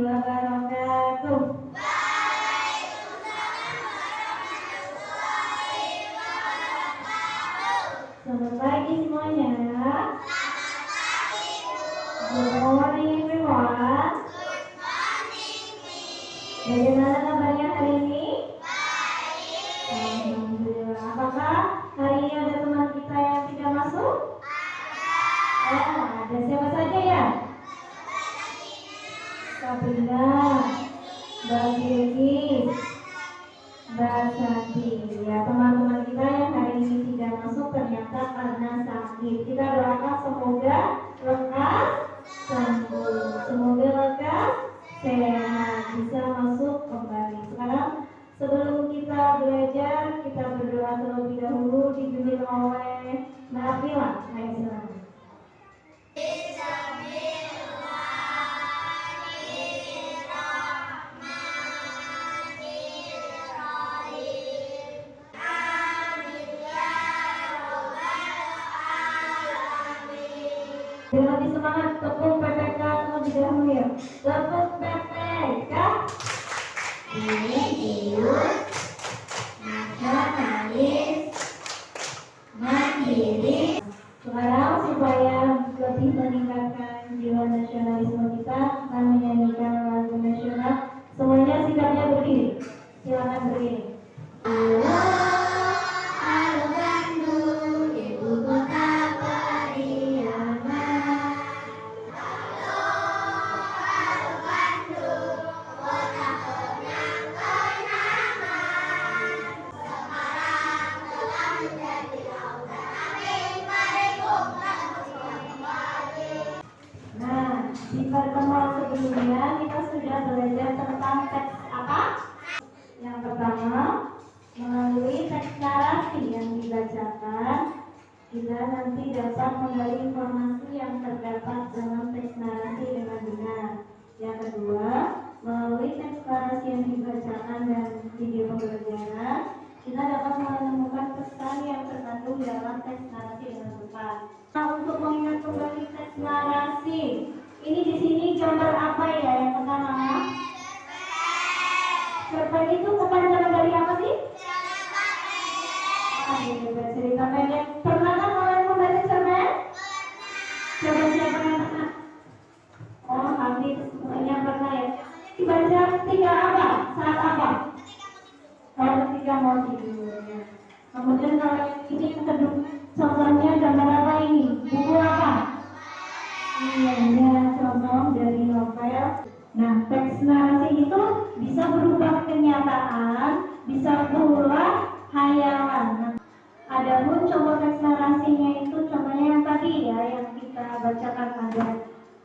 wabarakatuh. Selamat pagi semuanya. Good morning everyone. Bagaimana kabarnya hari ini? Alhamdulillah. Apakah hari ini ada teman kita yang tidak masuk? Ada siapa saja ya? Sabrina, Mbak Bilkis, Mbak Santi. Ya, teman-teman kita yang hari ini tidak masuk ternyata karena sakit. Kita doakan semoga lekas sembuh, semoga lekas sehat, bisa masuk kembali. Sekarang sebelum kita belajar, kita berdoa terlebih dahulu dipimpin oleh Mbak Afila. Ayo silakan. Dengan lebih semangat, tepuk PPK terlebih dahulu ya. Tepuk PPK. Jujur, nasionalis, mandiri. Sekarang supaya lebih meningkatkan jiwa nasionalisme kita, akan menyanyikan lagu nasional. Semuanya sikapnya berdiri. Silakan berdiri. Di pertemuan sebelumnya kita sudah belajar tentang teks apa? Yang pertama, melalui teks narasi yang dibacakan, kita nanti dapat menggali informasi yang terdapat dalam teks narasi dengan benar. Yang kedua, melalui teks narasi yang dibacakan dan video pembelajaran, kita dapat menemukan pesan yang terkandung dalam teks narasi dengan tepat. Nah, untuk mengingat kembali teks narasi, ini di sini gambar apa ya yang pertama? Cerpen itu kepanjangan dari apa sih? Cerita pendek. Pernah kan kalian membaca cerpen? Coba siapa yang pernah? Oh, habis semuanya pernah ya. Dibaca ketika apa? Saat apa? Oh, ketika mau tidur ya. Kemudian kalau ini yang kedua, contohnya gambar apa ini? Buku apa? Iya, contoh dari novel. Nah, teks narasi itu bisa berubah kenyataan, bisa pula hayalan. Nah, adapun contoh teks narasinya itu contohnya yang tadi ya, yang kita bacakan ada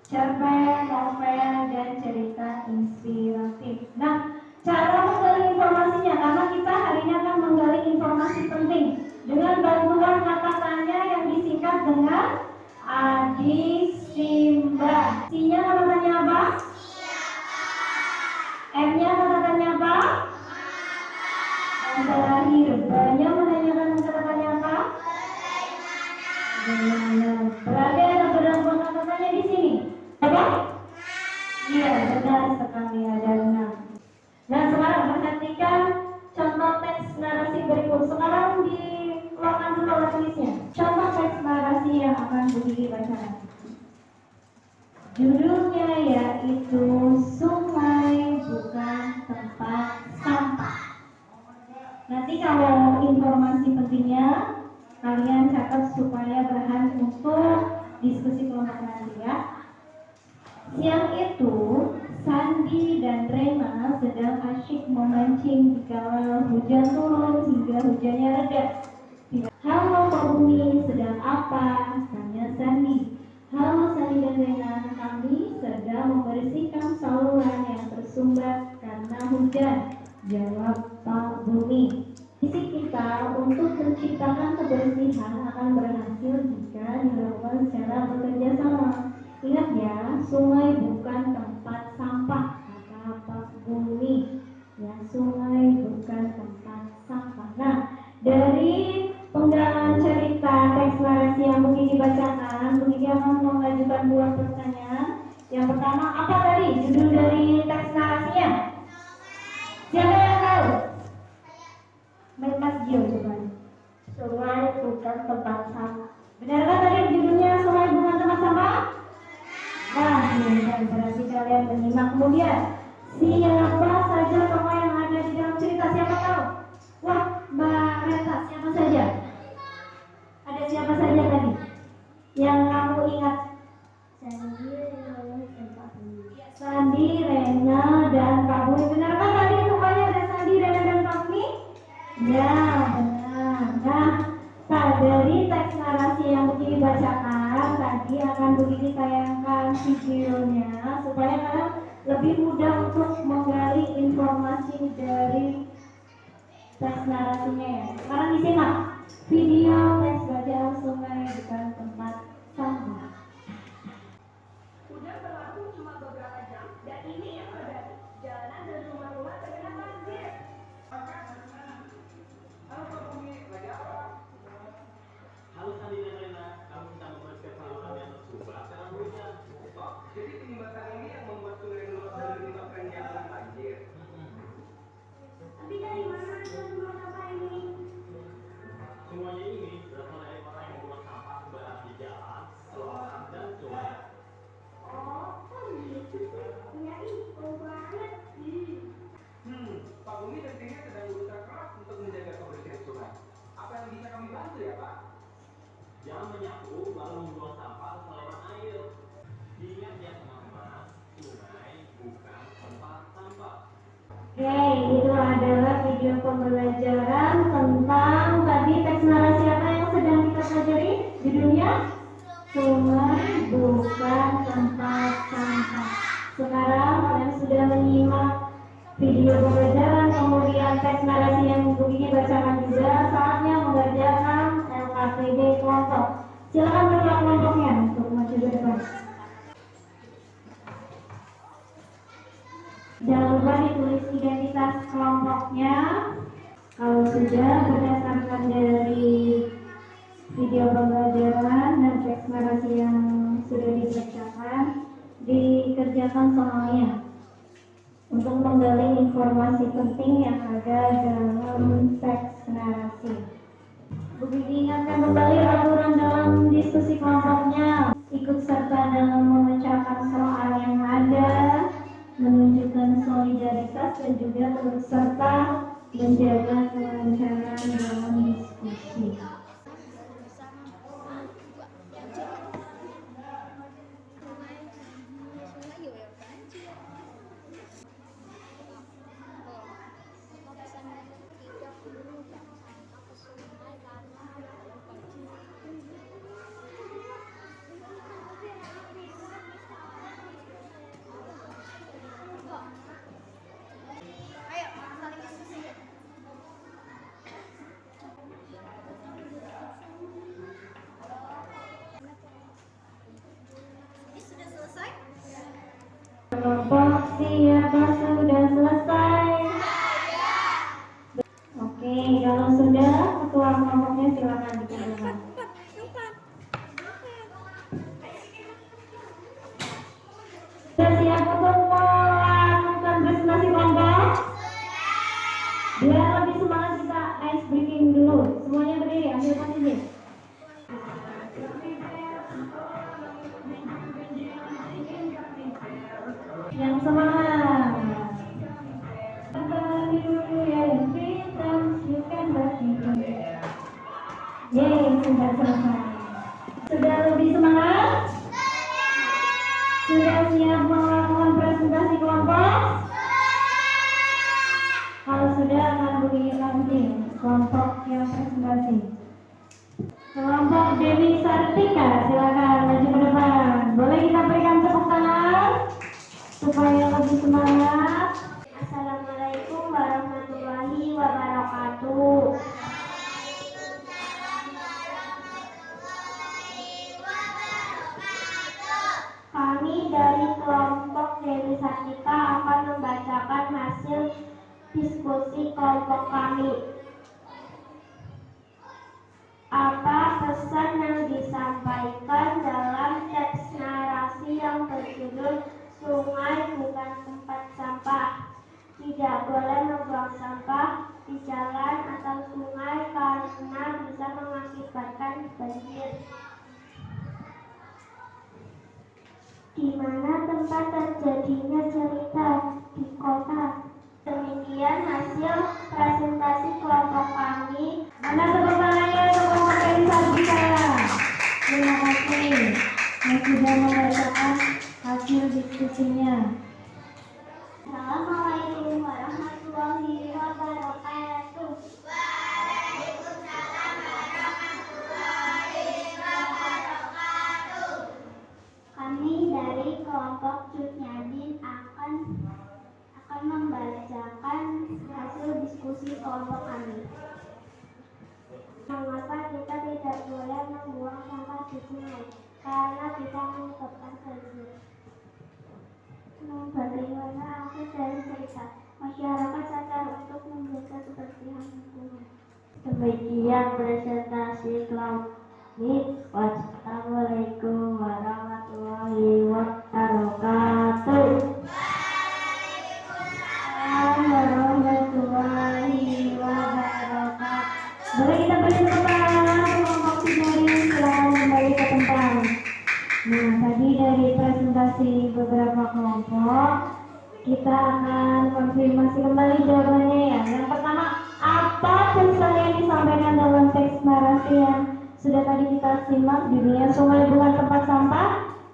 cerpen, novel, dan cerita inspiratif. Nah, cara menggali informasinya, karena kita hari ini akan menggali informasi penting dengan bantuan kata tanya yang disingkat dengan Adi Simba. C-nya kata tanya apa? M-nya kata tanya apa? Yang terakhir, B-nya menanyakan kata tanya apa? Bagaimana? Berarti ada beberapa kata tanya di sini. Apa? Iya, benar sekali, ada 6. Nah, sekarang perhatikan contoh teks narasi berikut. Sekarang dikeluarkan dulu alat tulisnya. Contoh teks narasi yang akan Budi bacakan. Judulnya yaitu Sungai Bukan Tempat Sampah. Nanti kalau informasi pentingnya kalian catat supaya bahan untuk diskusi kelompok nanti ya. Siang itu Sandi dan Rena sedang asyik memancing dikala hujan turun hingga hujannya reda. Halo Pak Bumi, sedang apa? Tanya Sandi. Halo Sandi dan Rena, kami sedang membersihkan saluran yang tersumbat karena hujan. Jawab Pak Bumi. Misi kita untuk menciptakan kebersihan akan berhasil jika dilakukan secara bekerja sama. Ingat ya, sungai bukan tempat sampah, kata Pak Bumi. Ya, sungai bukan tempat sampah. Nah, dari penggalan cerita teks narasi yang mungkin dibacakan, mungkin akan mengajukan 2 pertanyaan. Yang pertama, apa tadi judul dari teks narasinya? Siapa yang tahu? Mas Gio coba. Sungai bukan tempat sampah. Benarkah tadi judulnya sungai bukan tempat sampah? Nah, ini berarti kalian menyimak. Kemudian, siapa saja tokoh yang ada di dalam cerita? Siapa tahu? Wah, Mbak Reta, siapa saja? Ada siapa saja tadi? Yang kamu ingat? Sandi, Rena, dan Kak Bumi. Benarkah tadi tokohnya ada Sandi, Rena, dan Kak Bumi? Ya, benar. Nah, dari teks narasi yang begini bacakan tadi akan begini tayangkan videonya supaya kalian lebih mudah untuk menggali informasi dari teks narasinya ya. Sekarang disimak video teks bacaan sungai bukan tempat sampah. Hujan berlangsung cuma beberapa jam dan ini yang terjadi. Jalanan dan rumah-rumah terkena banjir. Halo Sandi dan Rena, kamu bisa membersihkan saluran yang tersumbat karena hujan. Jadi penyumbatan ini yang membuat sungai meluap dan menyebabkan jalanan banjir. Tapi dari mana asal rumah sampah ini? Semuanya ini berasal dari orang yang membuang sampah sembarangan di jalan, selokan, dan sungai. Oh gitu. Punya info banget. Pak Bumi dan timnya sedang berusaha keras untuk menjaga kebersihan sungai. Apa yang bisa kami bantu ya Pak? Jangan menyapu lalu membuang sampah ke saluran air. Ingat ya teman-teman, sungai bukan tempat sampah. Oke, itu adalah video pembelajaran tentang tadi teks narasi apa yang sedang kita pelajari? Judulnya Sungai Bukan Tempat Sampah. Sekarang kalian sudah menyimak video pembelajaran, kemudian teks narasi yang begini bacakan juga. Saatnya mengerjakan LKPD kelompok. Silakan ketua kelompoknya untuk maju ke depan. Jangan lupa ditulis identitas kelompoknya. Kalau sudah berdasarkan dari video pembelajaran dan teks narasi yang sudah dibacakan, dikerjakan soalnya untuk menggali informasi penting yang ada dalam teks narasi. Begini ingatkan kembali aturan dalam diskusi kelompoknya. Ikut serta dalam memecahkan soal yang ada, menunjukkan solidaritas dan juga turut serta menjaga kelancaran dalam diskusi. Kelompok siapa sudah selesai? Oke, kalau sudah, ketua kelompoknya silakan dikerjakan. Sudah siap untuk melakukan presentasi kelompok? Biar lebih semangat kita ice breaking dulu. Semuanya berdiri, ambil posisi. Yang semangat. Yeay, sudah selesai. Sudah lebih semangat? Sudah siap melakukan presentasi kelompok? Kalau sudah akan begini lagi kelompok yang presentasi. Kelompok Dewi Sartika, silakan maju ke depan. Boleh kita berikan tepuk tangan supaya lebih semangat. Assalamualaikum warahmatullahi wabarakatuh. Kami dari kelompok Dewi Sartika akan membacakan hasil diskusi kelompok kami. Apa pesan yang disampaikan dalam teks narasi yang berjudul di mana tempat terjadinya cerita di kota. Demikian hasil presentasi kelompok kami. Mana tepuk tangannya untuk kelompok realisasi saya. Terima kasih yang sudah membacakan hasil diskusinya. Assalamualaikum warahmatullahi wabarakatuh. Kami dari kelompok Cut Nyadin akan membacakan hasil diskusi kelompok kami. Mengapa kita tidak boleh membuang sampah di sungai? Karena bisa menyebabkan banjir. Bagaimana akhir dari cerita? Masyarakat sadar untuk menjaga kebersihan lingkungan. Demikian presentasi kami. Wassalamualaikum warahmatullahi wabarakatuh. Warahmatullahi wabarakatuh. Boleh kita beri tepuk tangan kelompok Sinari setelah kembali ke tempat. Nah, tadi dari presentasi beberapa kelompok, kita akan konfirmasi kembali jawabannya ya. Yang pertama, apa pesan yang disampaikan dalam teks narasi yang sudah tadi kita simak? Judulnya sungai bukan tempat sampah.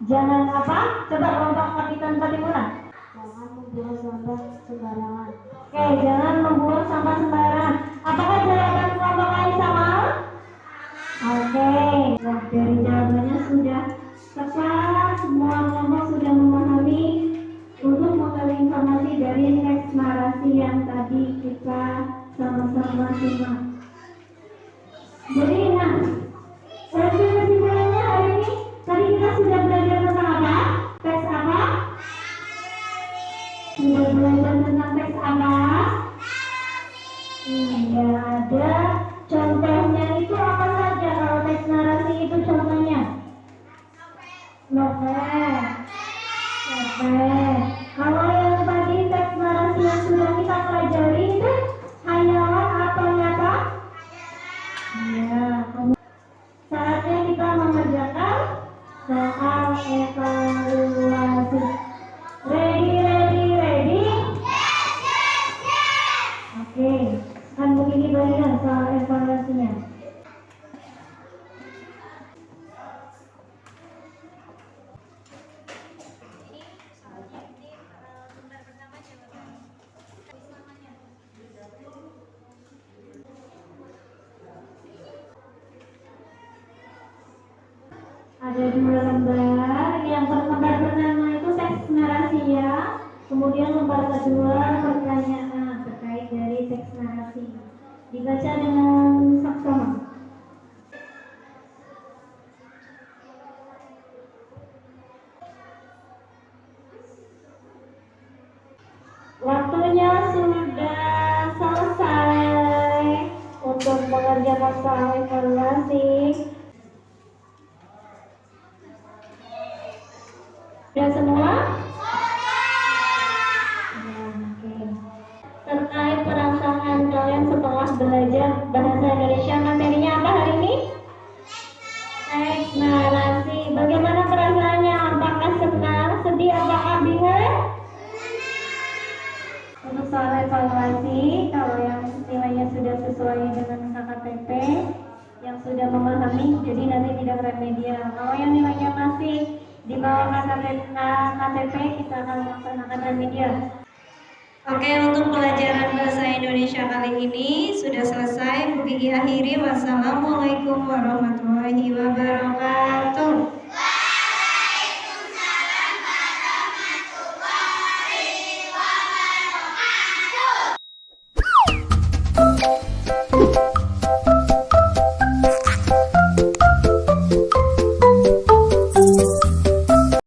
Jangan apa? Coba kelompok Kapitan Patimura. Jangan membuang sampah sembarangan. Oke, jangan membuang sampah sembarangan. Apakah jawaban kelompok lain sama? Oke, nah dari jawabannya sudah tepat, semua kelompok sudah memahami. Untuk menggali informasi dari teks narasi yang tadi kita sama-sama simak. Jadi, nah, kesimpulannya hari ini, tadi kita sudah belajar tentang apa? Teks apa? Sudah belajar tentang teks apa? Iya, ada contohnya itu apa saja kalau teks narasi itu contohnya? Novel. Kalau yang tadi teks narasi yang sudah kita pelajari itu hayalan atau nyata? Iya. Saatnya kita mengerjakan soal evaluasi. Ready? Oke, kan begini bagian soal evaluasinya. Ada 2 lembar. Yang lembar pertama itu teks narasi ya. Kemudian lembar kedua pertanyaan terkait dari teks narasi. Dibaca dengan saksama. Waktunya sudah selesai untuk mengerjakan soal evaluasi. Sudah semua? Ya, oke. Terkait perasaan kalian setelah belajar bahasa Indonesia, materinya apa hari ini? Teks narasi. Bagaimana perasaannya? Apakah senang, sedih, apakah bingung? Untuk soal evaluasi, kalau yang nilainya sudah sesuai dengan KKTP, yang sudah memahami, jadi nanti tidak remedial. Kalau yang nilainya masih di bawah KTP, kita akan melaksanakan remedial. Oke, untuk pelajaran bahasa Indonesia kali ini sudah selesai. Bu Gigi akhiri. Wassalamualaikum warahmatullahi wabarakatuh.